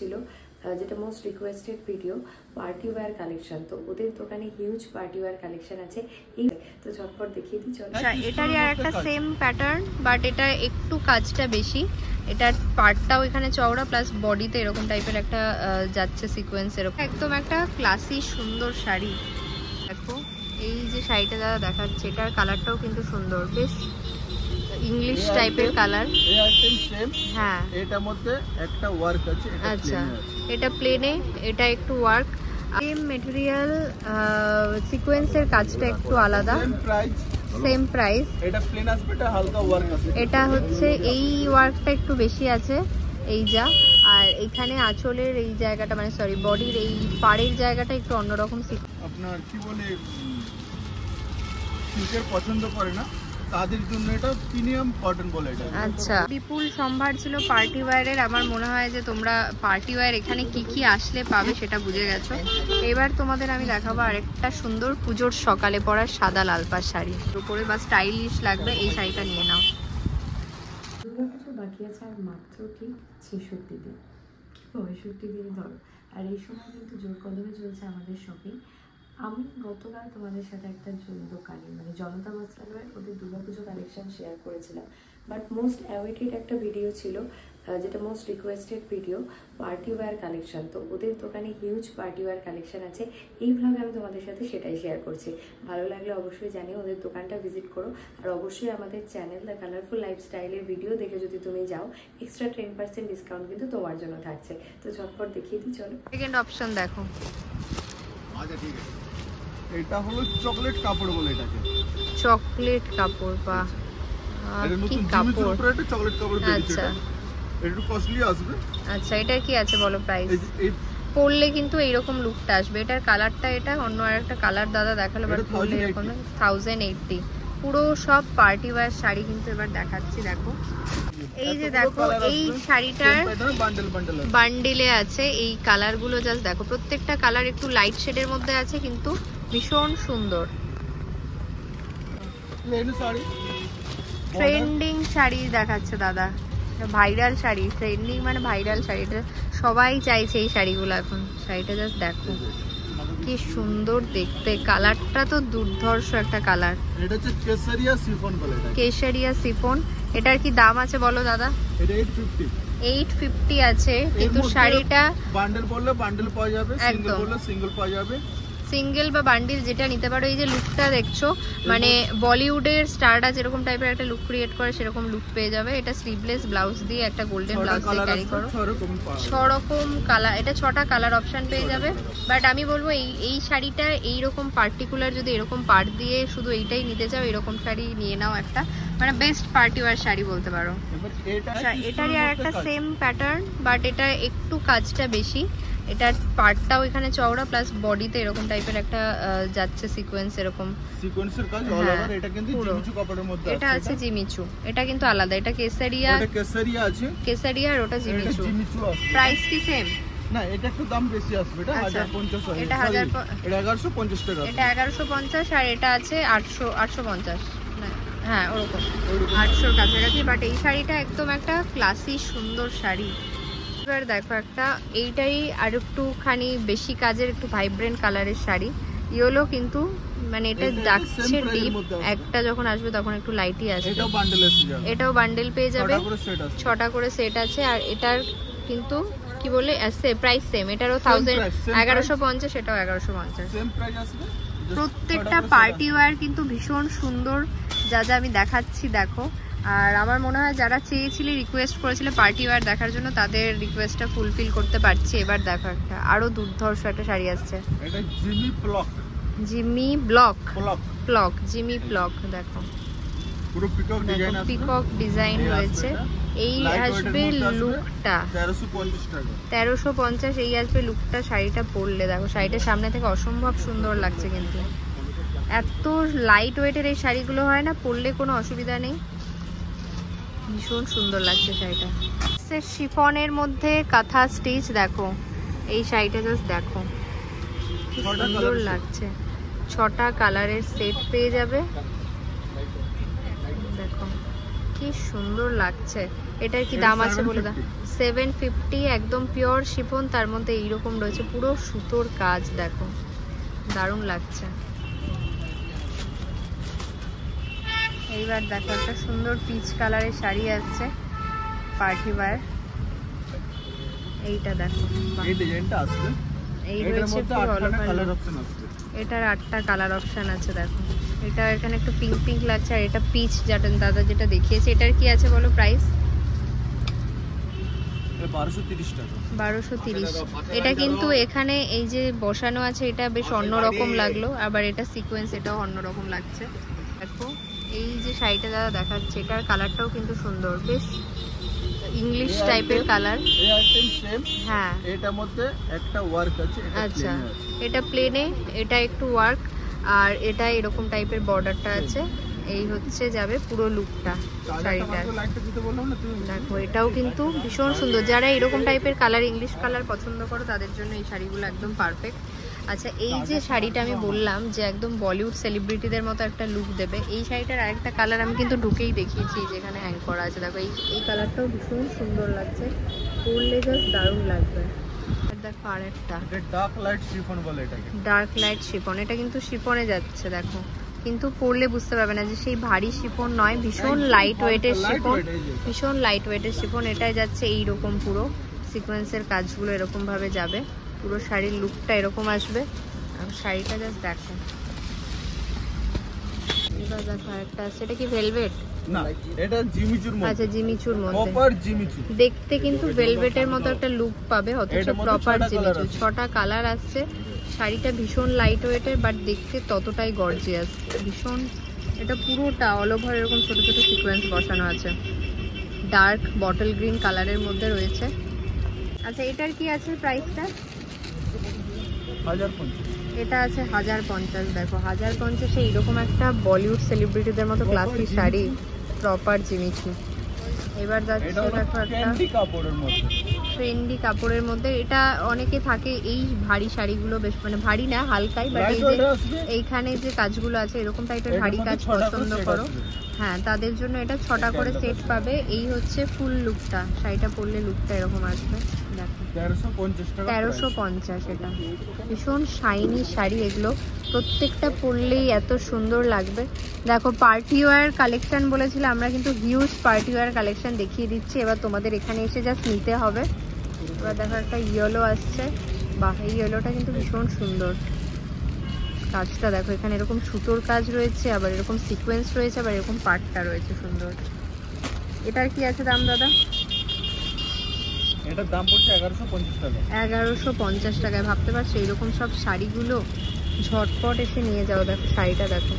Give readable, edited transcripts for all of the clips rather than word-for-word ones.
ছিল যেটা most requested video party wear collection. তো ওদের দোকানে হিউজ পার্টি ওয়্যার কালেকশন আছে। এই তো ঝটপট দেখিয়ে দিই চলো। এটারই আর একটা সেম প্যাটার্ন, বাট এটা একটু কাজটা বেশি। এটার পার্টটাও এখানে চওড়া, প্লাস বডিতে এরকম টাইপের একটা যাচ্ছে সিকোয়েন্স, এরকম একদম একটা ক্লাসি সুন্দর শাড়ি। দেখো এই যে শাড়িটা দাদা দেখাচ্ছে, এটার কালারটাও কিন্তু সুন্দর, বেশ ইংলিশ টাইপের কালার। এই আইটেম সেম, হ্যাঁ এটার মধ্যে একটা ওয়ার্ক আছে। আচ্ছা, এটা প্লেনে, এটা একটু ওয়ার্ক। সেম ম্যাটেরিয়াল, সিকোয়েন্সের কাজটা একটু আলাদা। Same price. এটা প্লেন আসবে, এটা হালকা ওয়ার্ক আছে। এটা হচ্ছে এই ওয়ার্কটা একটু বেশি আছে এই যা, আর এখানে আঁচলের এই জায়গাটা, মানে সরি বডির এই পাড়ের জায়গাটা একটু অন্যরকম। আপনার কি বলে সিল্কের পছন্দ করে না তাদের জন্য এটা প্রিমিয়াম কটন বলে এটা। আচ্ছা, বিপুল সম্ভার ছিল পার্টি ওয়্যারের। আমার মনে হয় যে তোমরা পার্টি ওয়্যার এখানে কি কি আসলে পাবে সেটা বুঝে গেছো। এবার তোমাদের আমি দেখাবো আরেকটা সুন্দর পুজোর সকালে পরার সাদা লাল পাড় শাড়ি। উপরে বা স্টাইলিশ লাগবে এই শাড়িটা নিয়ে নাও। দুর্গাপুজো বাকি আছে আর মাত্র ঠিক 66 দিন, 65 দিনই ধরো। আর এই সময় কিন্তু জোর কদমে চলছে আমাদের শপিং। আমি গতকাল তোমাদের সাথে একটা দোকানে মানে জনতা বস্ত্রালয়ের ওদের দুর্গাপুজো কালেকশন শেয়ার করেছিলাম, বাট মোস্ট অ্যাওয়েটেড একটা ভিডিও ছিল যেটা most requested video party wear collection. তো ওদের দোকানে হিউজ পার্টি ওয়্যার কালেকশন আছে। এই ব্লগে আমি তোমাদের সাথে সেটাই শেয়ার করছি। ভালো লাগলে অবশ্যই জানিও, ওদের দোকানটা ভিজিট করো। আর অবশ্যই আমাদের চ্যানেল দ্য কালারফুল লাইফস্টাইলের ভিডিও দেখে যদি তুমি যাও, এক্সট্রা 10% ডিসকাউন্ট কিন্তু তোমার জন্য থাকছে। তো ঝটপট দেখিয়ে দিই চলো। সেকেন্ড অপশন দেখো। আচ্ছা ঠিক আছে, এটা হলো চকলেট কাপড় বলে এটাকে। চকলেট কাপড়, বা এটা কি নতুন কাপড়? জিমিচুর উপরে একটা চকলেট কাপড় বেরিয়েছে। আচ্ছা এটা একটু কস্টলি আসবে। আচ্ছা, এটার কি আছে বলো প্রাইস? এই পরলে কিন্তু এইরকম লুকটা আসবে। এটার কালারটা, এটা অন্য আর একটা কালার দাদা দেখালো, বাট পরলে এরকম 1080। পুরো সব পার্টি ওয়্যার শাড়ি কিন্তু এবার দেখাচ্ছি। দেখো এই যে দেখো, এই শাড়িটার বান্ডিলে আছে এই কালারগুলো। জাস্ট দেখো, প্রত্যেকটা কালার একটু লাইট শেডের মধ্যে আছে, কিন্তু ভীষণ সুন্দর। ট্রেন্ডিং শাড়ি দেখাচ্ছে দাদা, ভাইরাল শাড়ি। ট্রেন্ডিং মানে ভাইরাল শাড়ি, এটা সবাই চাইছে এই শাড়িগুলো এখন। শাড়িটা জাস্ট দেখো কি সুন্দর দেখতে, কালারটা তো দুর্ধর্ষ একটা কালার। এটা হচ্ছে কেশরিয়া শিফন বলে এটা। কেশরিয়া শিফন। এটার কি দাম আছে বলো দাদা? এটা 850। 850 আছে, কিন্তু শাড়িটা বান্ডেল বললে বান্ডেল পাওয়া যাবে, সিঙ্গেল বললে সিঙ্গেল পাওয়া যাবে। সিঙ্গেল বা বান্ডিল যেটা নিতে পারো। এই যে লুকটা দেখছো, মানে বলিউডের স্টারটা যেরকম টাইপের একটা লুক ক্রিয়েট করে সেরকম লুক পেয়ে যাবে। এটা স্লিভলেস ব্লাউজ দিয়ে, একটা গোল্ডেন ব্লাউজ দিয়ে ক্যারি করো। 6 রকম কালার, এটা 6টা কালার অপশন পেয়ে যাবে। বাট আমি বলবো এই শাড়িটা এইরকম পার্টিকুলার, যদি এরকম পার্ট দিয়ে শুধু এইটাই নিতে চাও, এরকম শাড়ি নিয়ে নাও একটা, মানে বেস্ট পার্টি ওয়্যার শাড়ি বলতে পারো। এটারই আর একটা সেম প্যাটার্ন, বাট এটা একটু কাজটা বেশি। এটার পার্টটাও এখানে চওড়া, প্লাস বডিতে এরকম টাইপের একটা যাচ্ছে সিকোয়েন্স, এরকম সিকোয়েন্সের কাজ অল ওভার। এটা কিন্তু জিমিচু কাপড়ের মধ্যে আছে। এটা আছে জিমিচু, এটা কিন্তু আলাদা। এটা কেসারিয়া, এটা কেসারিয়া আছে, কেসারিয়া, আর ওটা জিমিচু। আছে। প্রাইস কি সেম? না, এটা একটু দাম বেশি আসবে। এটা 1050 হয়। এটা 1150 টাকা। এটা 1150, আর এটা আছে 850। হ্যাঁ ওরকম 800 কাছাকাছি। বাট এই শাড়িটা একদম একটা ক্লাসি সুন্দর শাড়ি। এবার দেখো একটা, এইটাই আর একটুখানি বেশি কাজের, একটু ভাইব্রেন্ট কালারের শাড়ি। ইয়েলো, কিন্তু মানে এটা ডাকছে ডিপ। একটা যখন আসবে তখন একটু লাইটই আসবে। এটাও বান্ডেল পেয়ে যাবে, 6টা করে সেট আছে। আর এটার কিন্তু কি বলে আছে প্রাইস সেম। এটারও 1150, এটাও 1150 সেম প্রাইস আসবে। প্রত্যেকটা পার্টি ওয়্যার কিন্তু ভীষণ সুন্দর, যা যা আমি দেখাচ্ছি দেখো। আর আমার মনে হয় যারা চেয়েছিলে, রিকোয়েস্ট করেছিলে পার্টি ওয়্যার দেখার জন্য, তাদের রিকোয়েস্টটা ফুলফিল করতে পারছি। এবার দেখো একটা আরো দুর্ধর্ষ একটা শাড়ি আসছে। এটা Jimmy block, Jimmy block, block Jimmy block. দেখো পুরো পিকক ডিজাইন আছে, পিকক ডিজাইন রয়েছে। এই আসবে লুকটা 1350 টাকা। 1350 এই আসবে লুকটা। শাড়িটা পরলে দেখো, শাড়িটার সামনে থেকে অসম্ভব সুন্দর লাগছে, কিন্তু এত লাইট ওয়েটের এই শাড়িগুলো হয় না, পরলে কোনো অসুবিধা নেই, ভীষণ সুন্দর লাগছে শাড়িটা। শিফনের মধ্যে কাঁথা স্টিচ। দেখো এই শাড়িটা জাস্ট দেখো কি সুন্দর লাগছে। 6টা কালারের সেট পেয়ে যাবে। দেখো কি কি সুন্দর লাগছে। এটার কি দাম আছে বলে দাও? 750, একদম পিওর শিফন, তার মধ্যে এইরকম রয়েছে পুরো সুতোর কাজ, দেখো দারুণ লাগছে। এইবার দেখো একটা সুন্দর পিচ কালারের শাড়ি আসছে, পার্টি ওয়্যার। এইটা দেখো, এই ডিজাইনটা আসবে, এই এটার রয়েছে মধ্যে পুরো অল 8টা ওভার। কালার অপশন আসবে। এটার 8টা কালার অপশন আছে, দেখো এটা এখানে একটু পিঙ্ক পিঙ্ক লাগছে, আর এটা পিচ যেটা দাদা যেটা দেখিয়েছে। এটার কি আছে বলো প্রাইস? 1230 টাকা। 1230। এটা কিন্তু এখানে এই যে বসানো আছে এটা বেশ অন্যরকম লাগলো, আবার এটা সিকোয়েন্স, এটাও অন্যরকম লাগছে। দেখো এই যে শাড়িটা দাদা দেখাচ্ছে, এটার কালারটাও কিন্তু সুন্দর, বেশ ইংলিশ টাইপের কালার। এই আইটেম সেম, হ্যাঁ এটার মধ্যে একটা ওয়ার্ক আছে, এটা আচ্ছা, plain আছে। এটা প্লেনে, এটা একটু ওয়ার্ক, আর এটা এরকম টাইপের বর্ডারটা আছে। এই হচ্ছে যাবে পুরো লুকটা শাড়িটা। লাইটটা দিতে বললাম না তুমি। দেখো এটাও কিন্তু ভীষণ সুন্দর, যারা এরকম টাইপের কালার, ইংলিশ কালার পছন্দ করো তাদের জন্য এই শাড়িগুলো একদম পারফেক্ট। আচ্ছা, এই যে শাড়িটা আমি বললাম যে একদম বলিউড সেলিব্রিটিদের মতো একটা লুক দেবে, এই শাড়িটার আরেকটা কালার আমি কিন্তু ঢুকেই দেখিয়েছি, যেখানে হ্যাং করা আছে। দেখো এই কালারটাও ভীষণ সুন্দর লাগছে, পরলে জাস্ট দারুণ লাগবে। আর দেখো আরেকটা, এটা ডার্ক লাইট শিফন বলে এটাকে। ডার্ক লাইট শিফন, এটা কিন্তু শিফনে যাচ্ছে, দেখো কিন্তু পরলে বুঝতে পারবে না যে সেই ভারী শিফন নয়, ভীষণ লাইট ওয়েটের শিফন, ভীষণ লাইট ওয়েটের শিফন। এটাই যাচ্ছে এইরকম পুরো সিকোয়েন্সের কাজগুলো এরকম ভাবে যাবে, পুরো শাড়ির লুকটা এরকম আসবে। আর শাড়িটা জাস্ট দেখো, এবার দেখো আরেকটা আছে, এটা কি ভেলভেট? না, এটা জিমিচুর মধ্যে। আচ্ছা, জিমিচুর মধ্যে, প্রপার জিমিচু। দেখতে কিন্তু ভেলভেটের মতো একটা লুক পাবে, অথচ প্রপার জিমিচু। 6টা কালার আসছে, শাড়িটা ভীষণ লাইট ওয়েটের, বাট দেখতে ততটাই গর্জিয়াস, ভীষণ। এটা পুরোটা অল ওভার এরকম ছোট ছোট সিকোয়েন্স বসানো আছে, ডার্ক বটল গ্রিন কালারের মধ্যে রয়েছে। আচ্ছা, এটার কি আছে প্রাইসটা? 1050। এটা আছে 1050। দেখো 1050-এ এইরকম একটা বলিউড সেলিব্রিটিদের মতো ক্লাসি শাড়ি, প্রপার জিমিচু। এবার যাচ্ছে দেখো একটা ট্রেন্ডি কাপড়ের মধ্যে, ট্রেন্ডি কাপড়ের মধ্যে। এটা অনেকে থাকে এই ভারী শাড়িগুলো, বেশ মানে ভারী না, হালকাই, বাট এই যে এইখানে যে কাজগুলো আছে এরকম টাইপের ভারী কাজ পছন্দ করো, হ্যাঁ তাদের জন্য এটা 6টা করে সেট পাবে। এই হচ্ছে ফুল লুকটা, শাড়িটা পরলে লুকটা এরকম আসবে। দেখো 1350 টাকা। 1350। এটা ভীষণ শাইনি শাড়ি, এগুলো প্রত্যেকটা পরলেই এত সুন্দর লাগবে। দেখো পার্টি ওয়্যার কালেকশন বলেছিল, আমরা কিন্তু হিউজ পার্টি ওয়্যার কালেকশন দেখিয়ে দিচ্ছি। এবার তোমাদের এখানে এসে জাস্ট নিতে হবে। এবার দেখো একটা ইয়েলো আসছে, বাহ এই ইয়েলোটা কিন্তু ভীষণ সুন্দর, কাজটা দেখো, এখানে এরকম সুতোর কাজ রয়েছে, আবার এরকম সিকোয়েন্স রয়েছে, আবার এরকম পাটটা রয়েছে সুন্দর। এটার কি আছে দাম দাদা? এটার দাম পড়ছে 1150 টাকা। 1150 টাকায়, ভাবতে পারছো এইরকম সব শাড়িগুলো ঝটপট এসে নিয়ে যাও। দেখো শাড়িটা দেখো,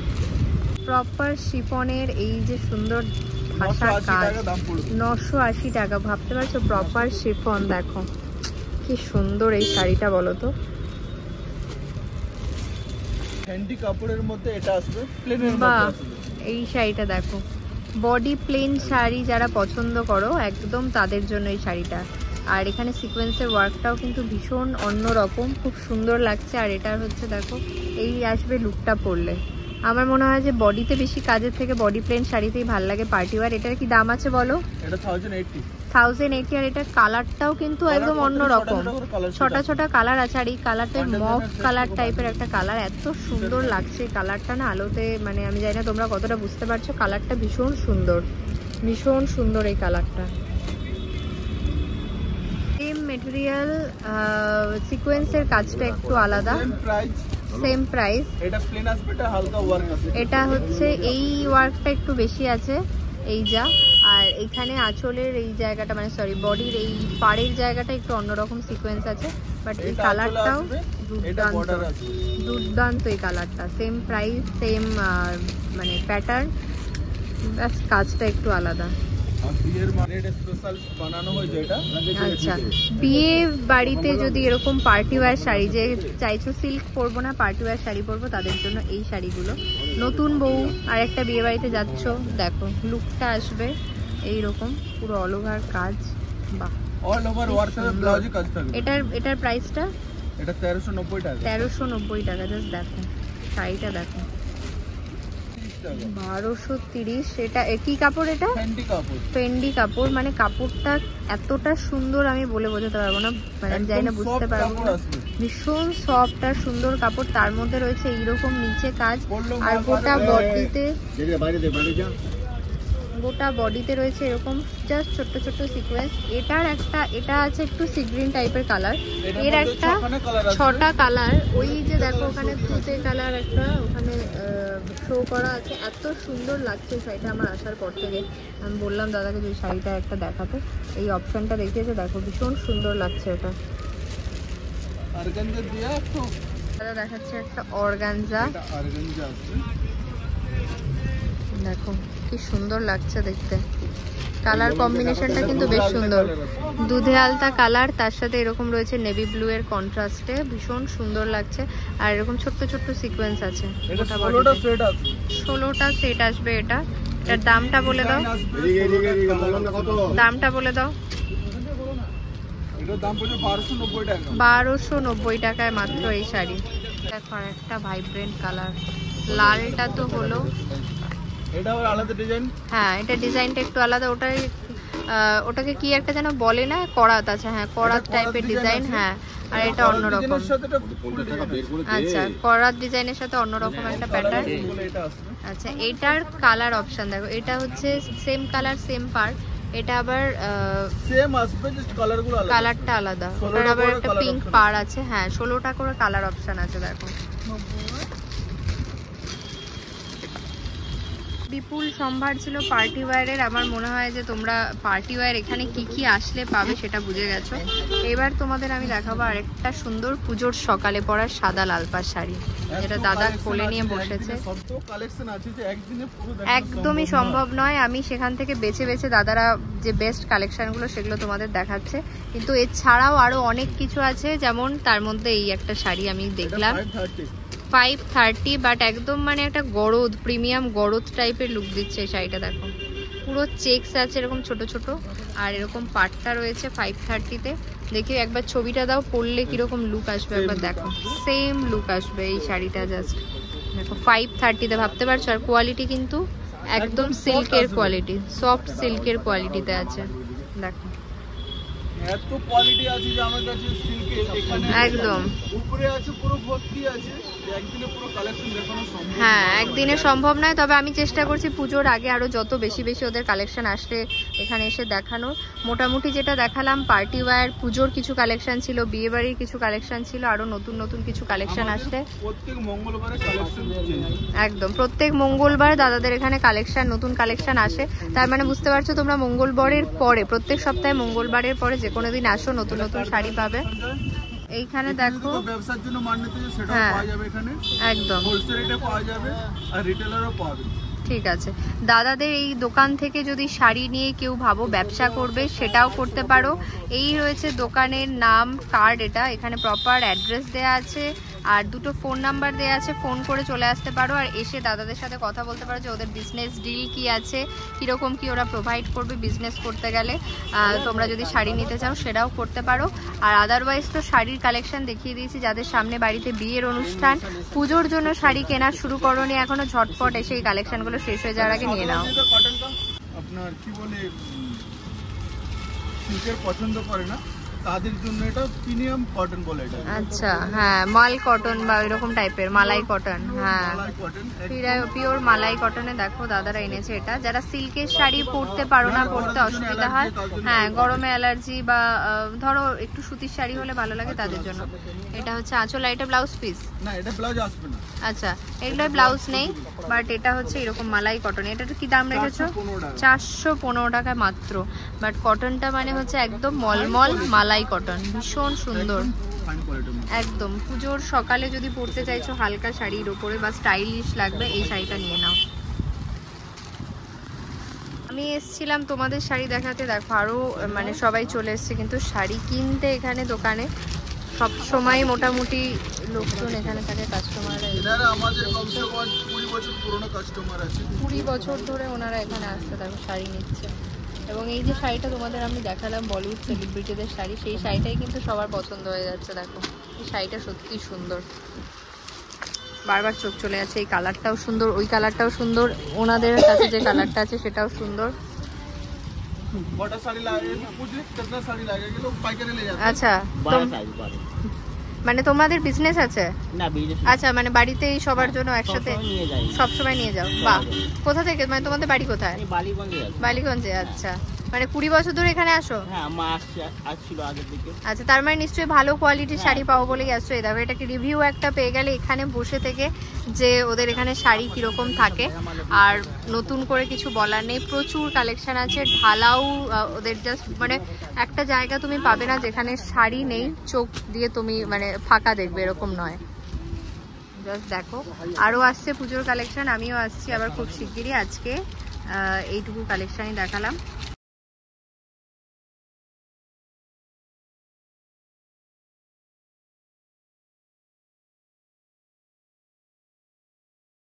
প্রপার শিফনের এই যে সুন্দর ভাষা কাজ, 980 টাকা। ভাবতে পারছো প্রপার শিফন, দেখো কি সুন্দর এই শাড়িটা, বলো তো। ফ্যান্টি কাপড়ের মধ্যে এটা আসবে, প্লেনের বাহ, মধ্যে আসবে। এই শাড়িটা দেখো, বডি প্লেন শাড়ি যারা পছন্দ করো একদম তাদের জন্য এই শাড়িটা। আর এখানে সিকোয়েন্সের ওয়ার্কটাও কিন্তু ভীষণ অন্যরকম, খুব সুন্দর লাগছে। আর এটা হচ্ছে দেখো এই আসবে লুকটা পরলে। আমার মনে হয় যে বডিতে বেশি কাজের থেকে বডি প্লেন শাড়িতেই ভালো লাগে পার্টি ওয়্যার। এটার কি দাম আছে বলো? এটা 1080। 1080। আর এটার কালারটাও কিন্তু একদম অন্যরকম, ছোটা কালার আছে। আর এই কালারটা মফ কালার টাইপের একটা কালার, এত সুন্দর লাগছে কালারটা না আলোতে, মানে আমি জানি না তোমরা কতটা বুঝতে পারছো, কালারটা ভীষণ সুন্দর, ভীষণ সুন্দর এই কালারটা। সেম মেটেরিয়াল, সিকোয়েন্সের কাজটা একটু আলাদা, সেম প্রাইস। এটা প্লেন আসবে, এটা হালকা ওয়ার্ক আছে। এটা হচ্ছে এই ওয়ার্কটা একটু বেশি আছে এই যা, আর এখানে আঁচলের এই জায়গাটা, মানে সরি বডির এই পাড়ের জায়গাটা একটু অন্যরকম সিকোয়েন্স আছে, বাট এই কালারটাও দুর্দান্ত, দুর্দান্ত এই কালারটা। সেম প্রাইস, সেম মানে প্যাটার্ন, ব্যাস কাজটা একটু আলাদা। আচ্ছা, বিয়ে বাড়িতে যদি এরকম পার্টি ওয়্যার শাড়ি, যে চাইছো সিল্ক পরবো না পার্টি ওয়্যার শাড়ি পরবো, তাদের জন্য এই শাড়িগুলো। নতুন বউ আর একটা বিয়ে বাড়িতে যাচ্ছ, দেখো লুকটা আসবে এইরকম, পুরো অল ওভার কাজ, বাহ অল ওভার ওয়ার্ক এর ব্লাউজে কাজ থাকবে। এটার প্রাইসটা? এটা 1390 টাকা। 1390 টাকা। জাস্ট দেখো শাড়িটা দেখো, টাকা। 1230। এটা কি কাপড়? এটা ফেন্ডি কাপড়। ফেন্ডি কাপড়, মানে কাপড়টা এতটা সুন্দর আমি বলে বোঝাতে পারবো না, মানে আমি জানি না, বুঝতে পারবো না। ভীষণ সফট আর সুন্দর কাপড়, তার মধ্যে রয়েছে এইরকম নিচে কাজ, আর গোটা বডিতে রয়েছে এরকম জাস্ট ছোট্ট ছোট্ট সিকোয়েন্স। এটা আছে একটু সি গ্রিন টাইপের কালার, এর একটা 6টা কালার। ওই যে দেখো ওখানে তুতে কালার একটা ওখানে শো করা আছে। এত সুন্দর লাগছে শাড়িটা আমার আসার পর থেকে। আমি বললাম দাদাকে যে শাড়িটা একটা দেখাতে, এই অপশনটা দেখিয়েছে, দেখো ভীষণ সুন্দর লাগছে এটা। দাদা দেখাচ্ছে একটা অর্গানজা, দেখো কি সুন্দর লাগছে দেখতে। কালার কম্বিনেশনটা কিন্তু বেশ সুন্দর, দুধে আলতা কালার, তার সাথে এরকম রয়েছে নেভি ব্লু এর কন্ট্রাস্টে, ভীষণ সুন্দর লাগছে। আর এরকম ছোট্ট ছোট্ট সিকোয়েন্স আছে। 16টা সেট আসবে এটা। এটার দামটা বলে দাও, দামটা বলে দাও। এটার দাম পড়ছে 1290 টাকা। 1290 টাকায় মাত্র এই শাড়ি। দেখো একটা ভাইব্রেন্ট কালার, লালটা তো হলো, এটা আবার আলাদা ডিজাইন। হ্যাঁ এটা ডিজাইনটা একটু আলাদা। ওটাকে কি একটা যেন বলে না, করাত আছে, হ্যাঁ করাত টাইপের ডিজাইন। হ্যাঁ আর এটা অন্যরকম। আচ্ছা করাত ডিজাইনের সাথে অন্যরকম একটা প্যাটার্ন। আচ্ছা এটার কালার অপশন দেখো, এটা হচ্ছে সেম কালার সেম পার্ট, এটা আবার সেম আসবে, জাস্ট কালারগুলো আলাদা, কালারটা আলাদা। ওটার আবার একটা পিঙ্ক পার আছে। হ্যাঁ 16টা করে কালার অপশন আছে দেখো। বিপুল সম্ভার ছিল পার্টি ওয়্যারের। আমার মনে হয় যে তোমরা পার্টি ওয়্যার এখানে কি কি আসলে পাবে সেটা বুঝে গেছো। এবার তোমাদের আমি দেখাবো আরেকটা সুন্দর পুজোর সকালে পরার সাদা লালপাড় শাড়ি, যেটা দাদা কোলে নিয়ে বসেছে। একদমই সম্ভব নয়, আমি সেখান থেকে বেছে বেছে দাদারা যে বেস্ট কালেকশনগুলো সেগুলো তোমাদের দেখাচ্ছে। কিন্তু এছাড়াও আরো অনেক কিছু আছে, যেমন তার মধ্যে এই একটা শাড়ি আমি দেখলাম 530, বাট একদম মানে একটা গরদ, প্রিমিয়াম গরদ টাইপের লুক দিচ্ছে এই শাড়িটা। দেখো পুরো চেকস আছে এরকম ছোট ছোট, আর এরকম পাটটা রয়েছে 530-তে। দেখি একবার ছবিটা দাও, পরলে কিরকম লুক আসবে একবার দেখো। সেম লুক আসবে এই শাড়িটা, জাস্ট দেখো 530-তে, ভাবতে পারছো। আর কোয়ালিটি কিন্তু একদম সিল্কের কোয়ালিটি, সফট সিল্কের কোয়ালিটিতে আছে। দেখো এত কোয়ালিটি আছে যে আমার কাছে সিল্কের এখানে একদম উপরে আছে, পুরো ভর্তি আছে। একদিনে পুরো কালেকশন দেখানো সম্ভব, হ্যাঁ একদিনে সম্ভব নয়। তবে আমি চেষ্টা করছি পুজোর আগে আরো যত বেশি বেশি ওদের কালেকশন আসলে এখানে এসে দেখানোর। মোটামুটি যেটা দেখালাম পার্টি ওয়্যার, পুজোর কিছু কালেকশন ছিল, বিয়ে বাড়ির কিছু কালেকশন ছিল, আরো নতুন নতুন কিছু কালেকশন আসলে প্রত্যেক মঙ্গলবারে কালেকশন একদম প্রত্যেক মঙ্গলবার দাদাদের এখানে কালেকশন, নতুন কালেকশন আসে। তার মানে বুঝতে পারছো তোমরা মঙ্গলবারের পরে, প্রত্যেক সপ্তাহে মঙ্গলবারের পরে যে কোনো দিন আসো, নতুন নতুন শাড়ি পাবে। এইখানে দেখো ব্যবসার জন্য মান নিতে সেটাও পাওয়া যাবে এখানে, একদম হোলসেল রেটে পাওয়া যাবে, আর রিটেলারও পাবে। ঠিক আছে, দাদাদের এই দোকান থেকে যদি শাড়ি নিয়ে কেউ ভাবো ব্যবসা করবে সেটাও করতে পারো। এই রয়েছে দোকানের নাম, কার্ড, এটা এখানে প্রপার অ্যাড্রেস দেয়া আছে, আর দুটো ফোন নাম্বার দেওয়া আছে, ফোন করে চলে আসতে পারো। আর এসে দাদাদের সাথে কথা বলতে পারো যে ওদের বিজনেস ডিল কি আছে, কীরকম কি ওরা প্রোভাইড করবে বিজনেস করতে গেলে। তোমরা যদি শাড়ি নিতে চাও সেটাও করতে পারো। আর আদারওয়াইজ তো শাড়ির কালেকশন দেখিয়ে দিয়েছি। যাদের সামনে বাড়িতে বিয়ের অনুষ্ঠান, পুজোর জন্য শাড়ি কেনা শুরু করোনি এখনো, ঝটপট এসে এই কালেকশনগুলো শেষ হয়ে যাওয়ার আগে নিয়ে নাও। আপনার কি বলে সিল্কের পছন্দ করে না তাদের জন্য এটা প্রিমিয়াম কটন বলে এটা। আচ্ছা হ্যাঁ, মাল কটন বা এরকম টাইপের, মালাই কটন। হ্যাঁ পিওর মালাই কটনে দেখো দাদারা এনেছে এটা। যারা সিল্কের শাড়ি পরতে পারো না, পরতে অসুবিধা হয়, হ্যাঁ গরমে অ্যালার্জি বা ধরো একটু সুতির শাড়ি হলে ভালো লাগে তাদের জন্য। এটা হচ্ছে আঁচল, এটা ব্লাউজ পিস না, এটা ব্লাউজ আসবে না। আচ্ছা এগুলো ব্লাউজ নেই, বাট এটা হচ্ছে এরকম মালাই কটন। এটার কি দাম রেখেছো? 415 টাকা মাত্র। বাট কটনটা মানে হচ্ছে একদম মলমল মালাই কটন, ভীষণ সুন্দর একদম। পুজোর সকালে যদি পরতে চাইছো হালকা শাড়ির উপরে বা স্টাইলিশ লাগবে, এই শাড়িটা নিয়ে নাও। আমি এসছিলাম তোমাদের শাড়ি দেখাতে, দেখো আরো মানে সবাই চলে এসছে কিন্তু শাড়ি কিনতে এখানে দোকানে। সব সময় মোটামুটি লোকজন এখানে থাকে, কাস্টমার। এনারা আমাদের কমসে কম 20 বছর পুরনো কাস্টমার আছে, 20 বছর ধরে ওনারা এখানে আসছে, দেখো শাড়ি নিচ্ছে। এবং এই যে শাড়িটা তোমাদের আমি দেখালাম বলিউড সেলিব্রিটিদের শাড়ি, সেই শাড়িটাই কিন্তু সবার পছন্দ হয়ে যাচ্ছে। দেখো এই শাড়িটা সত্যি সুন্দর। বারবার চোখ চলে যাচ্ছে। এই কালারটাও সুন্দর, ওই কালারটাও সুন্দর, ওনাদের কাছে যে কালারটা আছে সেটাও সুন্দর। बड़ा साड़ी लाए मुझे कितना साड़ी लगेगी लोग पाइकारी ले जाते हैं। আচ্ছা মানে তোমাদের বিজনেস আছে? না বিজনেস আচ্ছা মানে বাড়িতেই সবার জন্য একসাথে নিয়ে যাই, সব সময় নিয়ে যাও? বাহ, কোথা থেকে, মানে তোমাদের বাড়ি কোথায়? আমি বালিগঞ্জে আছি। বালিগঞ্জে, আচ্ছা। মানে 20 বছর ধরে এখানে আসো? হ্যাঁ মা আসছিল আগের দিকে। আচ্ছা, তার মানে নিশ্চয়ই ভালো কোয়ালিটির শাড়ি পাবো বলেই আসছো। এই দেখো, এটাকে রিভিউ একটা পেয়ে গেলে এখানে বসে থেকে, যে ওদের এখানে শাড়ি কিরকম থাকে। আর নতুন করে কিছু বলার নেই, প্রচুর কালেকশন আছে। ঢালাও ওদের জাস্ট মানে একটা জায়গা তুমি পাবে না যেখানে শাড়ি নেই, চোখ দিয়ে তুমি মানে ফাঁকা দেখবে, এরকম নয়। জাস্ট দেখো, আরও আসছে পুজোর কালেকশন, আমিও আসছি আবার খুব শিগগিরই। আজকে এইটুকু কালেকশনই দেখালাম।